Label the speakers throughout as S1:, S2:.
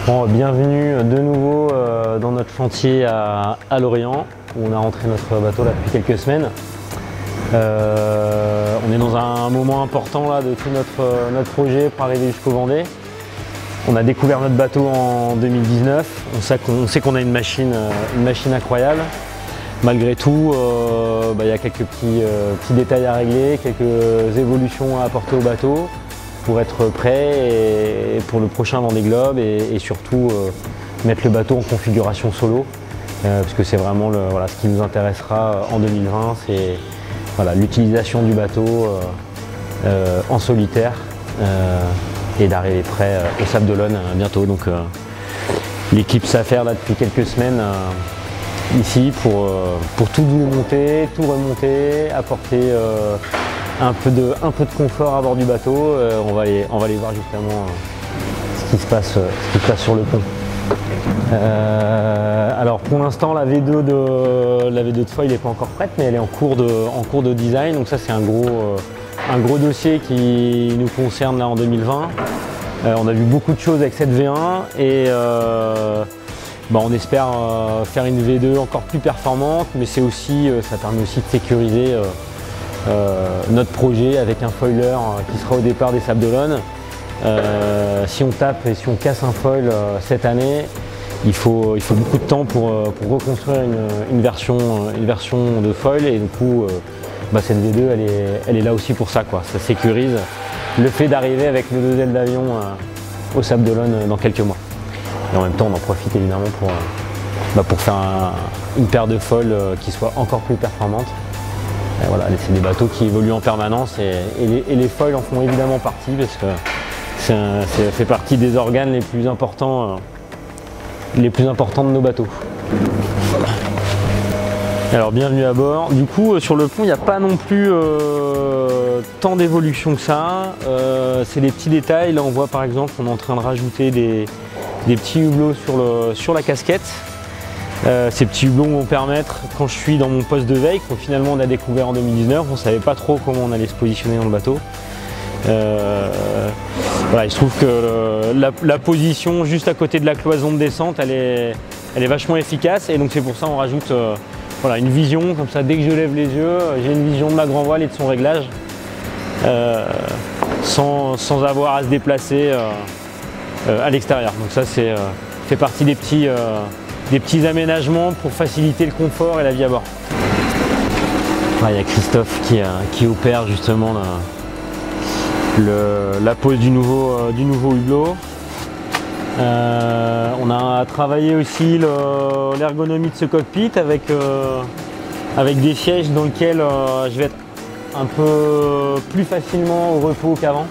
S1: Bon, bienvenue de nouveau dans notre chantier à Lorient, où on a rentré notre bateau là depuis quelques semaines. On est dans un moment important là, de tout notre projet pour arriver jusqu'au Vendée. On a découvert notre bateau en 2019, on sait qu'on a une machine incroyable. Malgré tout, y a quelques petits détails à régler, quelques évolutions à apporter au bateau pour être prêt pour le prochain Vendée Globe et surtout mettre le bateau en configuration solo, parce que c'est vraiment ce qui nous intéressera en 2020, c'est l'utilisation du bateau en solitaire et d'arriver prêt au Sable d'Olonne bientôt. Donc l'équipe s'affaire là depuis quelques semaines ici pour tout monter, tout remonter, apporter un peu de confort à bord du bateau. On va aller voir justement ce qui se passe sur le pont. Alors pour l'instant la V2 de foil n'est pas encore prête, mais elle est en cours de design. Donc ça c'est un gros dossier qui nous concerne là en 2020. On a vu beaucoup de choses avec cette V1 et on espère faire une V2 encore plus performante, mais ça permet aussi de sécuriser notre projet avec un foiler qui sera au départ des Sables d'Olonne. Si on tape et si on casse un foil cette année, il faut beaucoup de temps pour reconstruire une version de foil, et du coup cette V2 elle est là aussi pour ça, quoi. Ça sécurise le fait d'arriver avec les 2 ailes d'avion au Sable d'Olonne dans quelques mois. Et en même temps on en profite évidemment pour faire une paire de foils qui soit encore plus performante. C'est des bateaux qui évoluent en permanence et les foils en font évidemment partie, parce que ça fait partie des organes les plus importants de nos bateaux. Alors bienvenue à bord. Du coup sur le pont il n'y a pas non plus tant d'évolution que ça. C'est des petits détails. Là on voit par exemple qu'on est en train de rajouter des petits hublots sur la casquette. Ces petits hublots vont permettre, quand je suis dans mon poste de veille, que finalement on a découvert en 2019, on ne savait pas trop comment on allait se positionner dans le bateau. Il se trouve que la position juste à côté de la cloison de descente, elle est vachement efficace, et donc c'est pour ça qu'on rajoute une vision, comme ça dès que je lève les yeux, j'ai une vision de ma grand voile et de son réglage, sans avoir à se déplacer à l'extérieur. Donc ça fait partie des petits aménagements pour faciliter le confort et la vie à bord. Il y a Christophe qui opère justement la pose du nouveau hublot. On a travaillé aussi l'ergonomie de ce cockpit avec des sièges dans lesquels je vais être un peu plus facilement au repos qu'avant.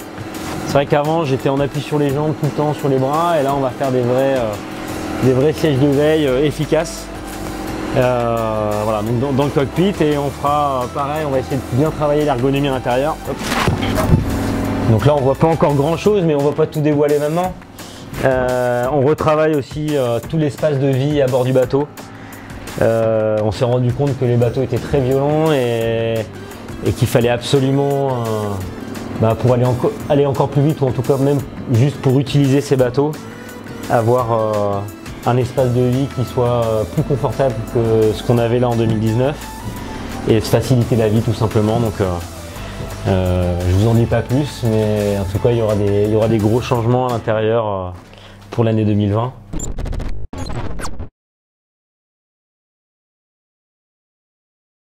S1: C'est vrai qu'avant j'étais en appui sur les jambes tout le temps, sur les bras, et là on va faire des vrais sièges de veille efficaces donc dans le cockpit, et on fera pareil, on va essayer de bien travailler l'ergonomie à l'intérieur. Donc là on voit pas encore grand chose, mais on va pas tout dévoiler maintenant. On retravaille aussi tout l'espace de vie à bord du bateau. On s'est rendu compte que les bateaux étaient très violents et qu'il fallait absolument pour aller encore plus vite, ou en tout cas même juste pour utiliser ces bateaux, avoir un espace de vie qui soit plus confortable que ce qu'on avait là en 2019, et se faciliter la vie tout simplement. Donc je vous en dis pas plus, mais en tout cas il y aura des gros changements à l'intérieur pour l'année 2020.